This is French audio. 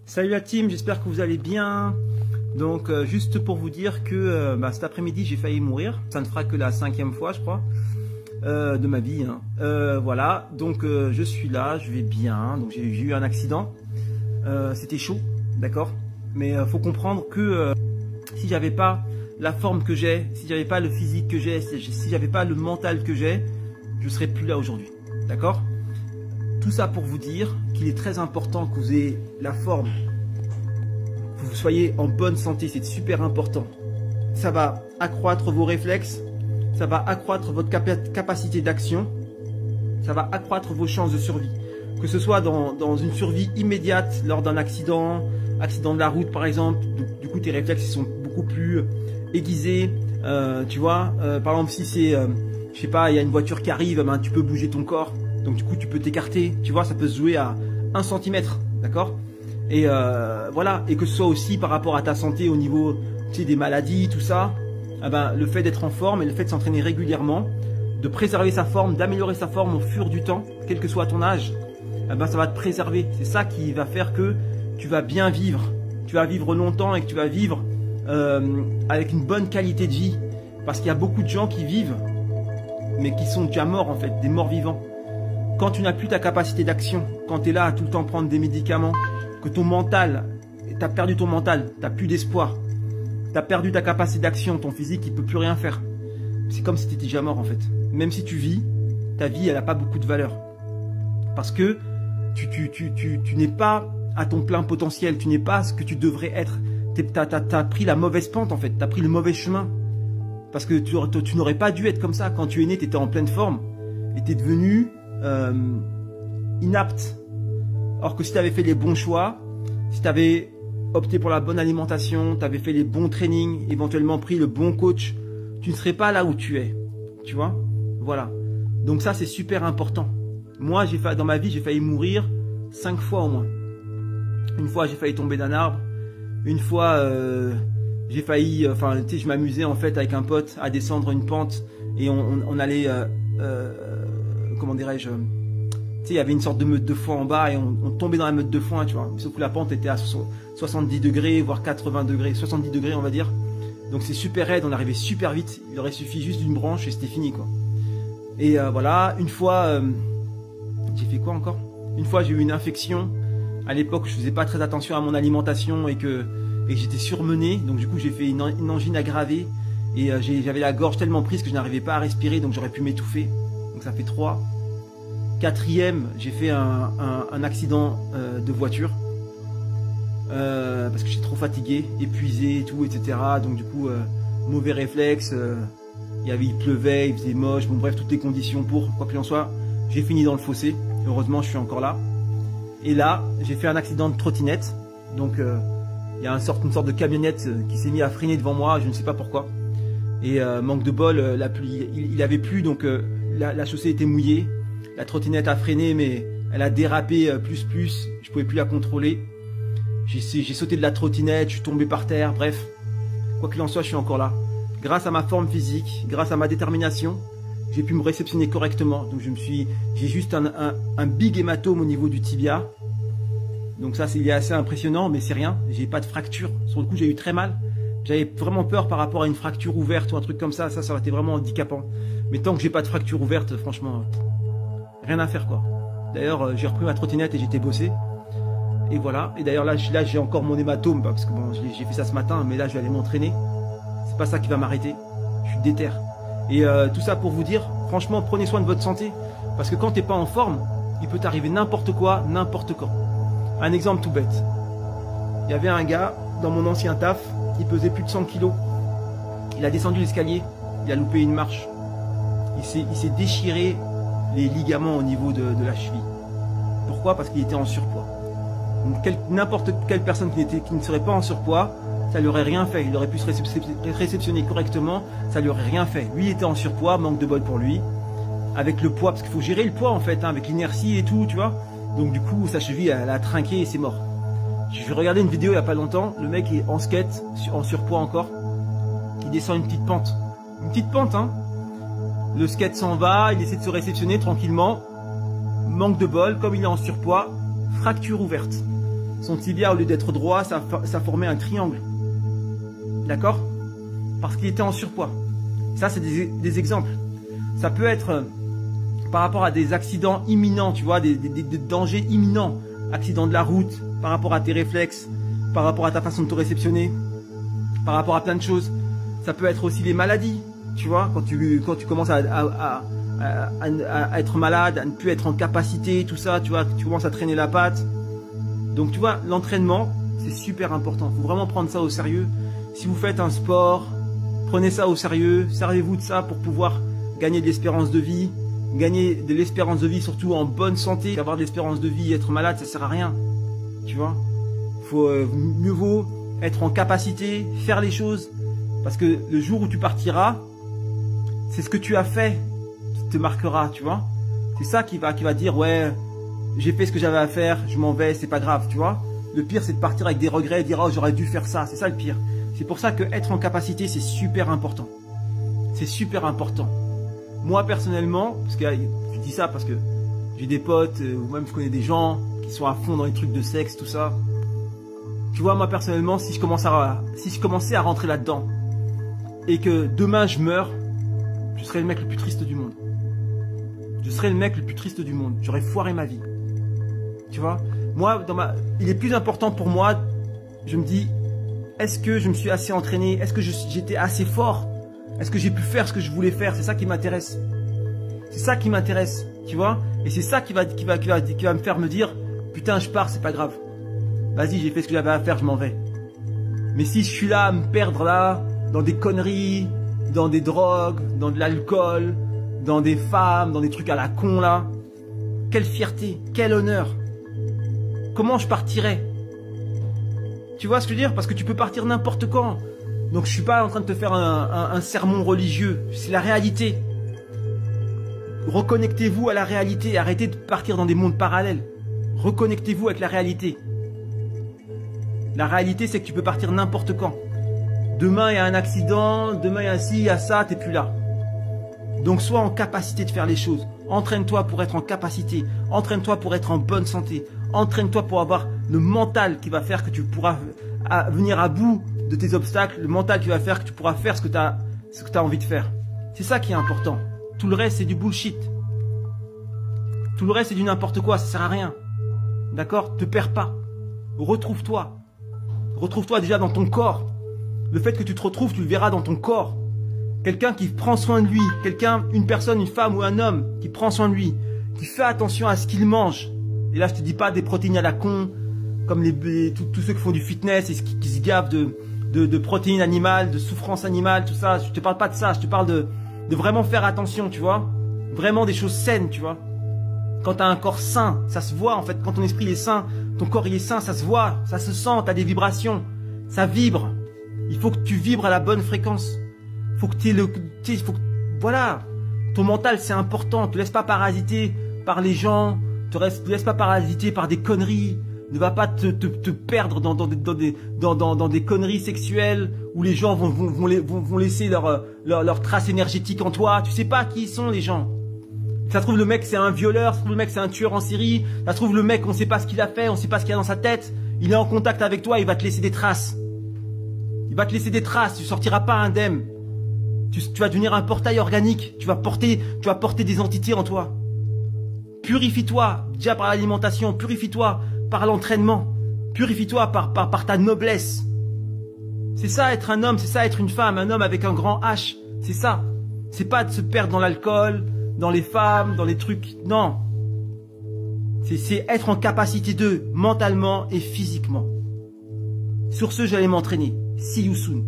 Salut la team, j'espère que vous allez bien. Donc juste pour vous dire que cet après-midi j'ai failli mourir. Ça ne fera que la 5e fois je crois de ma vie. Voilà, donc je suis là, je vais bien. Donc j'ai eu un accident. C'était chaud, d'accord. Mais faut comprendre que si j'avais pas la forme que j'ai, si j'avais pas le physique que j'ai, si j'avais pas le mental que j'ai, je serais plus là aujourd'hui, d'accord. Tout ça pour vous dire qu'il est très important que vous ayez la forme, que vous soyez en bonne santé, c'est super important. Ça va accroître vos réflexes, ça va accroître votre capacité d'action, ça va accroître vos chances de survie. Que ce soit dans une survie immédiate lors d'un accident de la route par exemple, du coup tes réflexes ils sont beaucoup plus aiguisés, tu vois. Par exemple si c'est, je sais pas, il y a une voiture qui arrive, ben, tu peux bouger ton corps. Donc du coup tu peux t'écarter, tu vois, ça peut se jouer à 1 cm, d'accord. Et voilà, et que ce soit aussi par rapport à ta santé au niveau, tu sais, des maladies, tout ça, le fait d'être en forme et le fait de s'entraîner régulièrement, de préserver sa forme, d'améliorer sa forme au fur du temps, quel que soit ton âge, ça va te préserver. C'est ça qui va faire que tu vas bien vivre, tu vas vivre longtemps et que tu vas vivre avec une bonne qualité de vie. Parce qu'il y a beaucoup de gens qui vivent, mais qui sont déjà morts en fait, des morts vivants. Quand tu n'as plus ta capacité d'action, quand tu es là à tout le temps prendre des médicaments, que ton mental, tu as perdu ton mental, tu n'as plus d'espoir, tu as perdu ta capacité d'action, ton physique il ne peut plus rien faire. C'est comme si tu étais déjà mort en fait. Même si tu vis, ta vie elle n'a pas beaucoup de valeur. Parce que tu n'es pas à ton plein potentiel, tu n'es pas ce que tu devrais être. Tu as pris la mauvaise pente en fait, tu as pris le mauvais chemin. Parce que tu n'aurais pas dû être comme ça. Quand tu es né, tu étais en pleine forme et tu es devenu inapte. Or que si tu avais fait les bons choix, si tu avais opté pour la bonne alimentation, tu avais fait les bons trainings, éventuellement pris le bon coach, tu ne serais pas là où tu es, tu vois. Voilà, donc ça c'est super important. Moi dans ma vie j'ai failli mourir 5 fois au moins. Une fois j'ai failli tomber d'un arbre, une fois j'ai failli, tu sais, je m'amusais en fait avec un pote à descendre une pente et on allait comment dirais-je, tu sais, il y avait une sorte de meute de foin en bas et on tombait dans la meute de foin, tu vois. Sauf que la pente était à 70 degrés, voire 80 degrés, 70 degrés on va dire. Donc c'est super raide, on arrivait super vite. Il aurait suffi juste d'une branche et c'était fini quoi. Et voilà, une fois, j'ai fait quoi encore? Une fois j'ai eu une infection. À l'époque je faisais pas très attention à mon alimentation et que j'étais surmené. Donc du coup j'ai fait une angine aggravée. Et j'avais la gorge tellement prise que je n'arrivais pas à respirer, donc j'aurais pu m'étouffer. Donc ça fait 3. 4e, j'ai fait un accident de voiture. Parce que j'étais trop fatigué, épuisé et tout, etc. Donc du coup, mauvais réflexe. Il pleuvait, il faisait moche. Bon bref, toutes les conditions pour, quoi qu'il en soit, j'ai fini dans le fossé. Heureusement, je suis encore là. Et là, j'ai fait un accident de trottinette. Donc il y a une sorte de camionnette qui s'est mis à freiner devant moi, je ne sais pas pourquoi. Et manque de bol, la pluie, il avait plu, donc la chaussée était mouillée. La trottinette a freiné, mais elle a dérapé plus. Je pouvais plus la contrôler. J'ai sauté de la trottinette, je suis tombé par terre, bref. Quoi qu'il en soit, je suis encore là. Grâce à ma forme physique, grâce à ma détermination, j'ai pu me réceptionner correctement. Donc j'ai juste un big hématome au niveau du tibia. Donc ça, il est assez impressionnant, mais c'est rien. J'ai pas de fracture. Sur le coup, j'ai eu très mal. J'avais vraiment peur par rapport à une fracture ouverte ou un truc comme ça. Ça aurait été vraiment handicapant. Mais tant que j'ai pas de fracture ouverte, franchement, rien à faire quoi. D'ailleurs, j'ai repris ma trottinette et j'étais bossé. Et voilà. Et d'ailleurs là j'ai encore mon hématome parce que bon, j'ai fait ça ce matin, mais là je vais aller m'entraîner. C'est pas ça qui va m'arrêter. Je suis déter. Et tout ça pour vous dire, franchement, prenez soin de votre santé. Parce que quand t'es pas en forme, il peut t'arriver n'importe quoi, n'importe quand. Un exemple tout bête. Il y avait un gars dans mon ancien taf, il pesait plus de 100 kg. Il a descendu l'escalier, il a loupé une marche. Il s'est déchiré les ligaments au niveau de la cheville. Pourquoi? Parce qu'il était en surpoids. N'importe quelle personne qui ne serait pas en surpoids, ça lui aurait rien fait. Il aurait pu se réceptionner correctement, ça lui aurait rien fait. Lui il était en surpoids, manque de bol pour lui. Avec le poids, parce qu'il faut gérer le poids en fait, avec l'inertie et tout, tu vois. Donc du coup sa cheville elle a trinqué et c'est mort. J'ai regardé une vidéo il n'y a pas longtemps, le mec est en skate, en surpoids encore. Il descend une petite pente. Une petite pente hein. Le skate s'en va, il essaie de se réceptionner tranquillement. Manque de bol, comme il est en surpoids, fracture ouverte. son tibia, au lieu d'être droit, ça formait un triangle. D'accord? Parce qu'il était en surpoids. Ça, c'est des exemples. Ça peut être par rapport à des accidents imminents, tu vois, des dangers imminents. Accident de la route, par rapport à tes réflexes, par rapport à ta façon de te réceptionner, par rapport à plein de choses. Ça peut être aussi les maladies, tu vois, quand tu commences à être malade, à ne plus être en capacité, tout ça, tu vois, tu commences à traîner la patte. Donc tu vois, l'entraînement, c'est super important. Il faut vraiment prendre ça au sérieux. Si vous faites un sport, prenez ça au sérieux, servez-vous de ça pour pouvoir gagner de l'espérance de vie. Gagner de l'espérance de vie, surtout en bonne santé. Avoir de l'espérance de vie et être malade, ça sert à rien. Tu vois, mieux vaut être en capacité, faire les choses. Parce que le jour où tu partiras, c'est ce que tu as fait qui te marquera, tu vois. C'est ça qui va dire, ouais, j'ai fait ce que j'avais à faire, je m'en vais, c'est pas grave, tu vois. Le pire, c'est de partir avec des regrets et dire, oh, j'aurais dû faire ça. C'est ça le pire. C'est pour ça que être en capacité, c'est super important. C'est super important. Moi, personnellement, parce que je dis ça parce que j'ai des potes, ou même je connais des gens qui sont à fond dans les trucs de sexe, tout ça. Tu vois, moi, personnellement, si je commençais à rentrer là-dedans, et que demain je meurs, je serais le mec le plus triste du monde. Je serais le mec le plus triste du monde. J'aurais foiré ma vie. Tu vois, moi, il est plus important pour moi, je me dis, est-ce que je me suis assez entraîné? Est-ce que j'étais assez fort? Est-ce que j'ai pu faire ce que je voulais faire? C'est ça qui m'intéresse. C'est ça qui m'intéresse, tu vois. Et c'est ça qui va me faire me dire, putain, je pars, c'est pas grave. Vas-y, j'ai fait ce que j'avais à faire, je m'en vais. Mais si je suis là à me perdre là, dans des conneries, dans des drogues, dans de l'alcool, dans des femmes, dans des trucs à la con là, quelle fierté, quel honneur. Comment je partirais? Tu vois ce que je veux dire? Parce que tu peux partir n'importe quand. Donc je suis pas en train de te faire un sermon religieux, c'est la réalité. Reconnectez-vous à la réalité, arrêtez de partir dans des mondes parallèles. Reconnectez-vous avec la réalité. La réalité, c'est que tu peux partir n'importe quand. Demain, il y a un accident, demain, il y a ci, il y a ça, t'es plus là. Donc sois en capacité de faire les choses. Entraîne-toi pour être en capacité. Entraîne-toi pour être en bonne santé. Entraîne-toi pour avoir le mental qui va faire que tu pourras venir à bout de tes obstacles, le mental qui va faire que tu pourras faire ce que tu as envie de faire. C'est ça qui est important. Tout le reste, c'est du bullshit. Tout le reste, c'est du n'importe quoi, ça sert à rien. D'accord? Te perds pas. Retrouve-toi. Retrouve-toi déjà dans ton corps. Le fait que tu te retrouves, tu le verras dans ton corps. Quelqu'un qui prend soin de lui, une personne, une femme ou un homme qui prend soin de lui, qui fait attention à ce qu'il mange. Et là, je te dis pas des protéines à la con, comme tous ceux qui font du fitness et qui se gavent de protéines animales, de souffrances animales, tout ça. Je te parle pas de ça, je te parle de vraiment faire attention, tu vois. Vraiment des choses saines, tu vois. Quand tu as un corps sain, ça se voit en fait. Quand ton esprit est sain, ton corps il est sain, ça se voit, ça se sent, tu as des vibrations, ça vibre. Il faut que tu vibres à la bonne fréquence. Faut que voilà. Ton mental c'est important, te laisse pas parasiter par les gens, te laisse pas parasiter par des conneries. Ne va pas te perdre dans des conneries sexuelles où les gens vont laisser leur trace énergétique en toi. Tu sais pas qui ils sont les gens. Ça se trouve le mec c'est un violeur, ça se trouve le mec c'est un tueur en série, ça se trouve le mec on sait pas ce qu'il a fait, on sait pas ce qu'il y a dans sa tête. Il est en contact avec toi, il va te laisser des traces. Il va te laisser des traces, tu sortiras pas indemne. Tu vas devenir un portail organique, tu vas porter des entités en toi. Purifie-toi, déjà par l'alimentation, purifie-toi par l'entraînement, purifie-toi par ta noblesse. C'est ça être un homme, c'est ça être une femme, un homme avec un grand H, c'est ça. C'est pas de se perdre dans l'alcool, dans les femmes, dans les trucs, non. C'est être en capacité de, mentalement et physiquement. Sur ce, j'allais m'entraîner. See you soon.